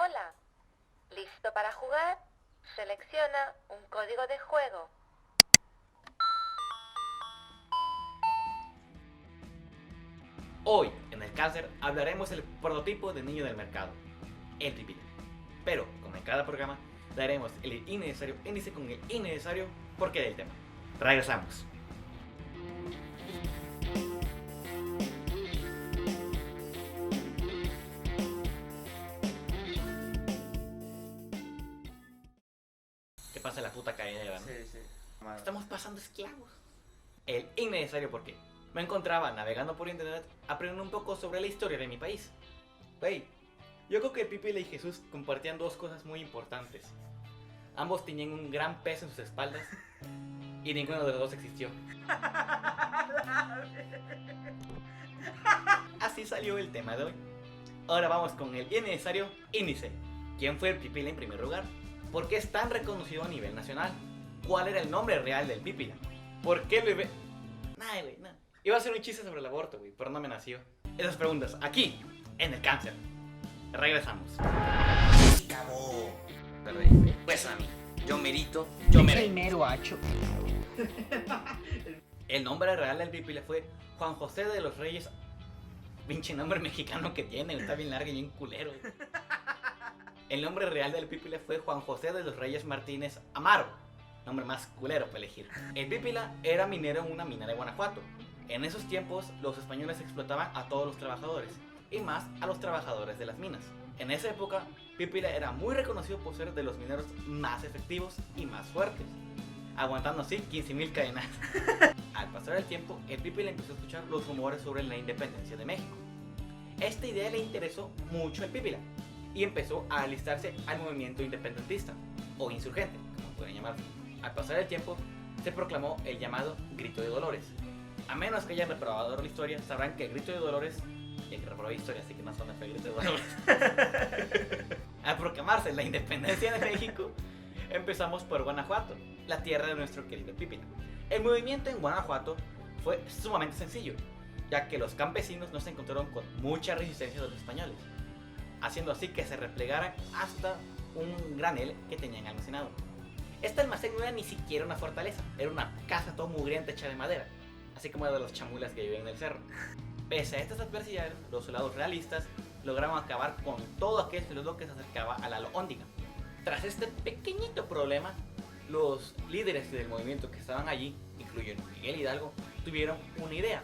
Hola, ¿listo para jugar? Selecciona un código de juego. Hoy, en el cáncer, hablaremos del prototipo de niño del mercado, el pipila. Pero, como en cada programa, daremos el innecesario índice con el innecesario porqué del tema. Regresamos. ¿Qué pasa la puta cadena? Sí. Estamos pasando esclavos. El innecesario porqué. Me encontraba navegando por internet aprendiendo un poco sobre la historia de mi país. Wey, yo creo que Pipila y Jesús compartían dos cosas muy importantes. Ambos tenían un gran peso en sus espaldas y ninguno de los dos existió. Así salió el tema de hoy. Ahora vamos con el innecesario índice. ¿Quién fue el Pipila en primer lugar? ¿Por qué es tan reconocido a nivel nacional? ¿Cuál era el nombre real del Pipila? ¿Por qué el bebé? Nada, güey, nada. Iba a hacer un chiste sobre el aborto, güey, pero no me nació. Esas preguntas, aquí, en el cáncer. Regresamos. Cabo. Perdón. Pues a mí, yo merito. Primero hacho. El nombre real del Pipila fue Juan José de los Reyes. Pinche nombre mexicano que tiene, está bien largo y bien culero. El nombre real del Pipila fue Juan José de los Reyes Martínez Amaro. Nombre más culero para elegir. El Pipila era minero en una mina de Guanajuato. En esos tiempos, los españoles explotaban a todos los trabajadores, y más a los trabajadores de las minas. En esa época, Pipila era muy reconocido por ser de los mineros más efectivos y más fuertes, aguantando así 15,000 cadenas. Al pasar el tiempo, el Pipila empezó a escuchar los rumores sobre la independencia de México. Esta idea le interesó mucho al Pipila, y empezó a alistarse al movimiento independentista, o insurgente, como pueden llamarlo. Al pasar el tiempo, se proclamó el llamado Grito de Dolores. A menos que hayan reprobado la historia, sabrán que el Grito de Dolores... Y que reprobé historia, así que no son el Grito de Dolores. Al proclamarse la independencia de México, empezamos por Guanajuato, la tierra de nuestro querido Pipila. El movimiento en Guanajuato fue sumamente sencillo, ya que los campesinos no se encontraron con mucha resistencia de los españoles, haciendo así que se replegaran hasta un granel que tenían almacenado. Este almacén no era ni siquiera una fortaleza, era una casa toda mugrienta hecha de madera, así como la de los chamulas que viven en el cerro. Pese a estas adversidades, los soldados realistas lograron acabar con todo aquel feudo que se acercaba a la Alhóndiga. Tras este pequeñito problema, los líderes del movimiento que estaban allí, incluyendo Miguel Hidalgo, tuvieron una idea.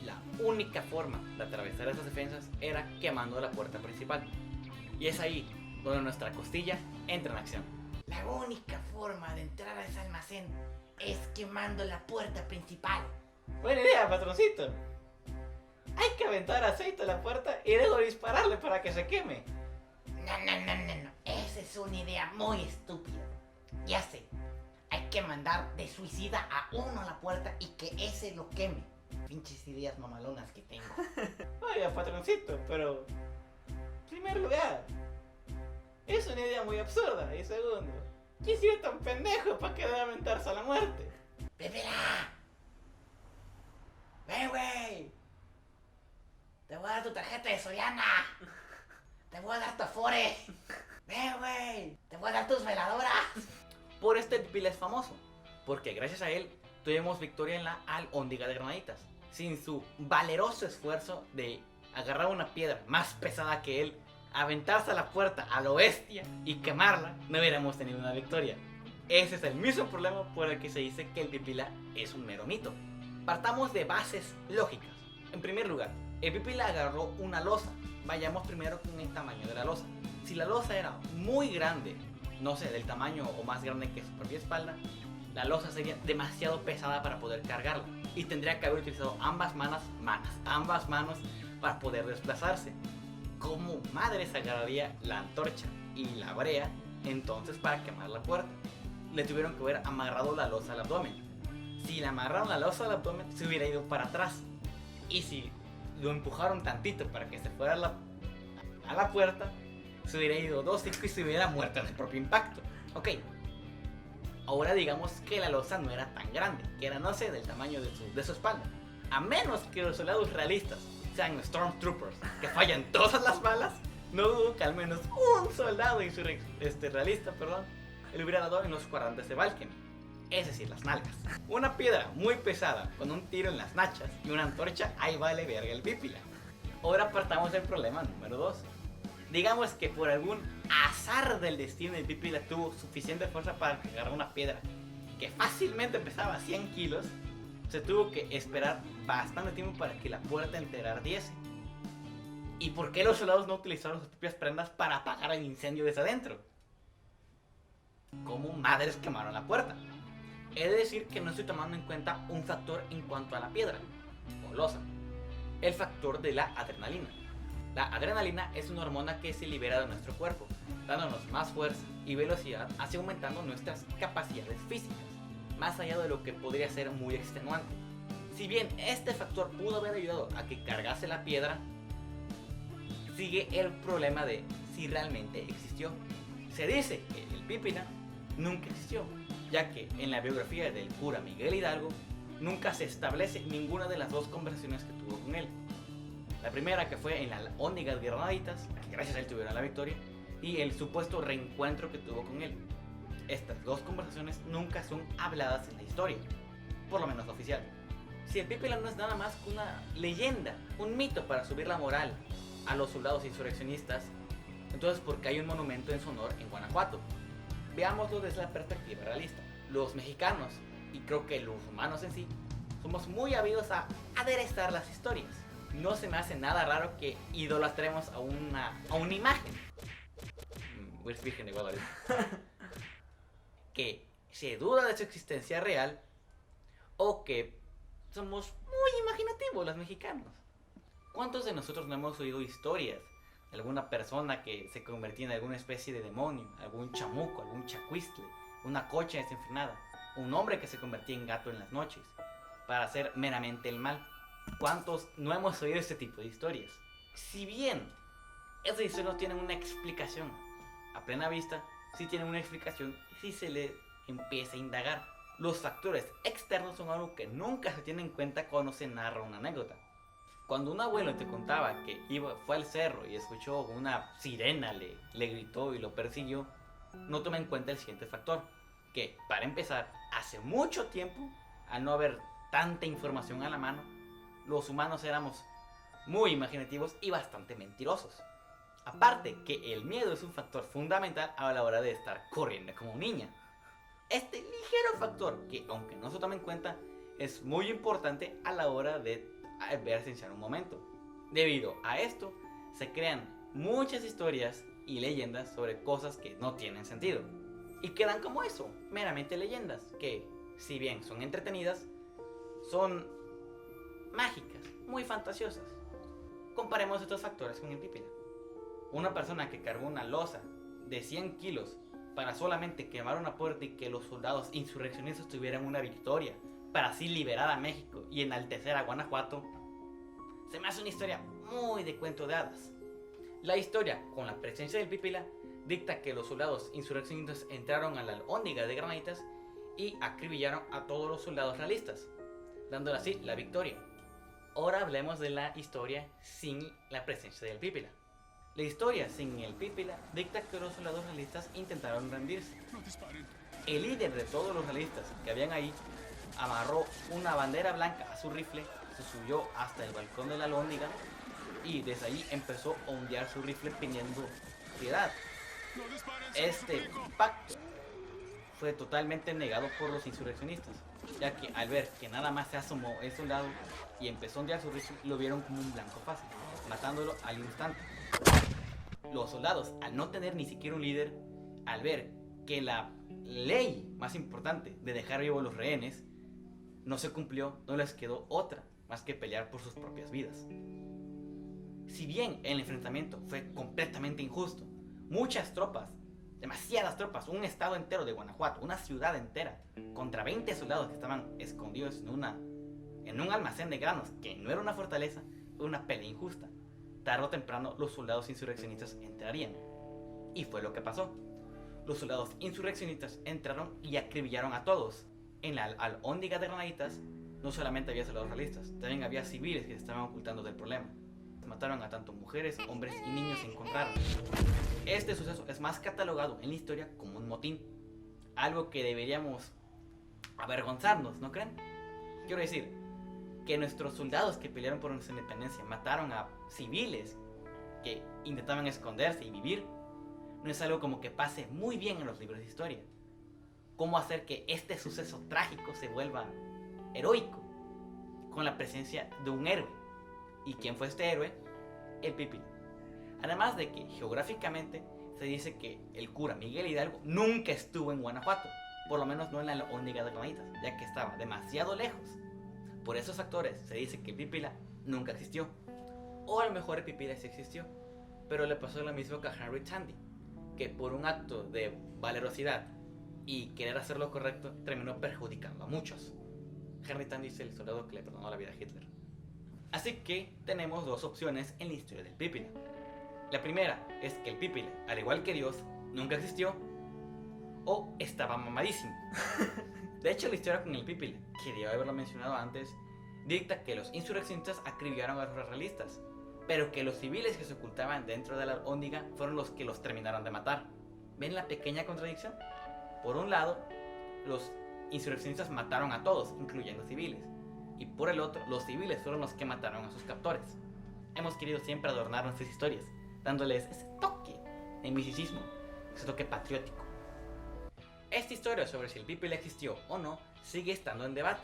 La única forma de atravesar esas defensas era quemando la puerta principal. Y es ahí donde nuestra costilla entra en acción. La única forma de entrar a ese almacén es quemando la puerta principal. Buena idea, patroncito. Hay que aventar aceite a la puerta y luego dispararle para que se queme. No. Esa es una idea muy estúpida. Ya sé. Hay que mandar de suicida a uno a la puerta y que ese lo queme. Pinches ideas mamalonas que tengo. Oiga, patroncito, pero... En primer lugar, es una idea muy absurda. Y segundo, ¿quién sido tan pendejo para querer aventarse a la muerte? ¡Espera! ¡Ven, güey! Te voy a dar tu tarjeta de Soriana. Te voy a dar tu Afore. Ven, güey. Te voy a dar tus veladoras. Por este el Pipila es famoso, porque gracias a él tuvimos victoria en la Alhóndiga de Granaditas. Sin su valeroso esfuerzo de agarrar una piedra más pesada que él, aventarse a la puerta a lo bestia y quemarla, no hubiéramos tenido una victoria. Ese es el mismo problema por el que se dice que el Pipila es un mero mito. Partamos de bases lógicas. En primer lugar, el Pipila agarró una losa. Vayamos primero con el tamaño de la losa. Si la losa era muy grande, no sé, del tamaño o más grande que su propia espalda, la losa sería demasiado pesada para poder cargarla y tendría que haber utilizado ambas manos para poder desplazarse. ¿Cómo madres agarraría la antorcha y la brea entonces para quemar la puerta? Le tuvieron que haber amarrado la losa al abdomen. Si le amarraron la losa al abdomen, se hubiera ido para atrás. Y si lo empujaron tantito para que se fuera a la puerta, se hubiera ido 2-5 y se hubiera muerto en el propio impacto. Ok. Ahora digamos que la losa no era tan grande, que era, no sé, del tamaño de su espalda. A menos que los soldados realistas sean Stormtroopers, que fallan todas las balas, No dudo que al menos un soldado realista, le hubiera dado en los cuadrantes de Valken, es decir, las nalgas. Una piedra muy pesada con un tiro en las nachas y una antorcha, ahí vale verga el pípila. Ahora partamos del problema número 2. Digamos que por algún azar del destino el pípila tuvo suficiente fuerza para agarrar una piedra que fácilmente pesaba 100 kilos. Se tuvo que esperar bastante tiempo para que la puerta entera ardiese. ¿Y por qué los soldados no utilizaron sus propias prendas para apagar el incendio desde adentro? ¿Cómo madres quemaron la puerta? He de decir que no estoy tomando en cuenta un factor en cuanto a la piedra o losa: el factor de la adrenalina. La adrenalina es una hormona que se libera de nuestro cuerpo, dándonos más fuerza y velocidad, así aumentando nuestras capacidades físicas, más allá de lo que podría ser muy extenuante. Si bien este factor pudo haber ayudado a que cargase la piedra, sigue el problema de si realmente existió. Se dice que el pípila nunca existió, ya que en la biografía del cura Miguel Hidalgo nunca se establece ninguna de las dos conversaciones que tuvo con él. La primera, que fue en la Alhóndigas de Granaditas, que gracias a él tuvieron la victoria, y el supuesto reencuentro que tuvo con él. Estas dos conversaciones nunca son habladas en la historia, por lo menos oficial. Si el pípila no es nada más que una leyenda, un mito para subir la moral a los soldados insurreccionistas, entonces ¿por qué hay un monumento en su honor en Guanajuato? Veámoslo desde la perspectiva realista. Los mexicanos, y creo que los humanos en sí, somos muy habidos a aderezar las historias. No se me hace nada raro que idolatremos a una imagen. Es Virgen de Guadalupe. Que se duda de su existencia real, o que somos muy imaginativos los mexicanos. ¿Cuántos de nosotros no hemos oído historias de alguna persona que se convertía en alguna especie de demonio, algún chamuco, algún chacuistle, una cocha desenfrenada, un hombre que se convertía en gato en las noches para hacer meramente el mal? ¿Cuántos no hemos oído este tipo de historias? Si bien esas historias no tienen una explicación a plena vista, sí tienen una explicación si se le empieza a indagar. Los factores externos son algo que nunca se tiene en cuenta cuando se narra una anécdota. Cuando un abuelo te contaba que fue al cerro y escuchó una sirena, le gritó y lo persiguió, no toma en cuenta el siguiente factor: que, para empezar, hace mucho tiempo, al no haber tanta información a la mano, los humanos éramos muy imaginativos y bastante mentirosos. Aparte que el miedo es un factor fundamental a la hora de estar corriendo como niña. Este ligero factor, que aunque no se tome en cuenta, es muy importante a la hora de presenciar un momento. Debido a esto, se crean muchas historias y leyendas sobre cosas que no tienen sentido, y quedan como eso, meramente leyendas, que si bien son entretenidas, son mágicas, muy fantasiosas. Comparemos estos factores con el pípila. Una persona que cargó una losa de 100 kilos para solamente quemar una puerta y que los soldados insurreccionistas tuvieran una victoria, para así liberar a México y enaltecer a Guanajuato, se me hace una historia muy de cuento de hadas. La historia, con la presencia del pípila, dicta que los soldados insurreccionistas entraron a la Alhóndiga de Granaditas y acribillaron a todos los soldados realistas, dándole así la victoria. Ahora hablemos de la historia sin la presencia del pípila. La historia sin el pípila dicta que los soldados realistas intentaron rendirse. El líder de todos los realistas que habían ahí amarró una bandera blanca a su rifle, se subió hasta el balcón de la Alhóndiga y desde ahí empezó a ondear su rifle pidiendo piedad. Este pacto fue totalmente negado por los insurreccionistas, ya que al ver que nada más se asomó el soldado y empezó a ondear su rifle, lo vieron como un blanco fácil, matándolo al instante. Los soldados, al no tener ni siquiera un líder, al ver que la ley más importante de dejar vivos a los rehenes no se cumplió, no les quedó otra más que pelear por sus propias vidas. Si bien el enfrentamiento fue completamente injusto, muchas tropas, demasiadas tropas, un estado entero de Guanajuato, una ciudad entera, contra 20 soldados que estaban escondidos en un almacén de granos que no era una fortaleza, era una pelea injusta. Tarde o temprano los soldados insurreccionistas entrarían. Y fue lo que pasó. Los soldados insurreccionistas entraron y acribillaron a todos. En la Alhóndiga de Granaditas no solamente había soldados realistas, también había civiles que se estaban ocultando del problema. Mataron a tanto mujeres, hombres y niños se encontraron. Este suceso es más catalogado en la historia como un motín. Algo que deberíamos avergonzarnos, ¿no creen? Quiero decir, que nuestros soldados que pelearon por nuestra independencia mataron a civiles que intentaban esconderse y vivir, no es algo como que pase muy bien en los libros de historia. ¿Cómo hacer que este suceso trágico se vuelva heroico? Con la presencia de un héroe. ¿Y quién fue este héroe? El Pípila. Además de que geográficamente se dice que el cura Miguel Hidalgo nunca estuvo en Guanajuato, por lo menos no en la Alhóndiga de Granaditas, ya que estaba demasiado lejos. Por esos factores se dice que el Pípila nunca existió. O a lo mejor el Pípila sí existió, pero le pasó lo mismo que a Henry Tandy, que por un acto de valerosidad y querer hacer lo correcto terminó perjudicando a muchos. Henry Tandy es el soldado que le perdonó la vida a Hitler. Así que tenemos dos opciones en la historia del Pípila. La primera es que el Pípila, al igual que Dios, nunca existió o estaba mamadísimo. De hecho, la historia con el Pípila, que debo haberlo mencionado antes, dicta que los insurreccionistas acribillaron a los realistas, pero que los civiles que se ocultaban dentro de la Alhóndiga fueron los que los terminaron de matar. ¿Ven la pequeña contradicción? Por un lado, los insurreccionistas mataron a todos, incluyendo civiles, y por el otro, los civiles fueron los que mataron a sus captores. Hemos querido siempre adornar nuestras historias, dándoles ese toque de misticismo, ese toque patriótico. Esta historia sobre si el Pípila existió o no sigue estando en debate,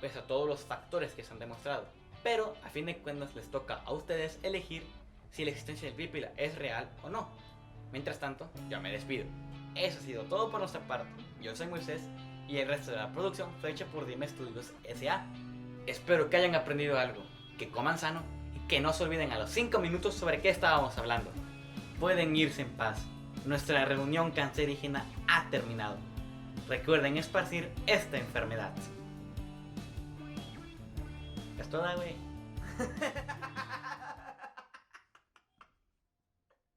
pese a todos los factores que se han demostrado. Pero a fin de cuentas les toca a ustedes elegir si la existencia del Pípila es real o no. Mientras tanto, yo me despido. Eso ha sido todo por nuestra parte. Yo soy Moisés y el resto de la producción fue hecha por Dime Studios S.A. Espero que hayan aprendido algo, que coman sano y que no se olviden a los 5 minutos sobre qué estábamos hablando. Pueden irse en paz. Nuestra reunión cancerígena ha terminado. Recuerden esparcir esta enfermedad. Es toda, güey.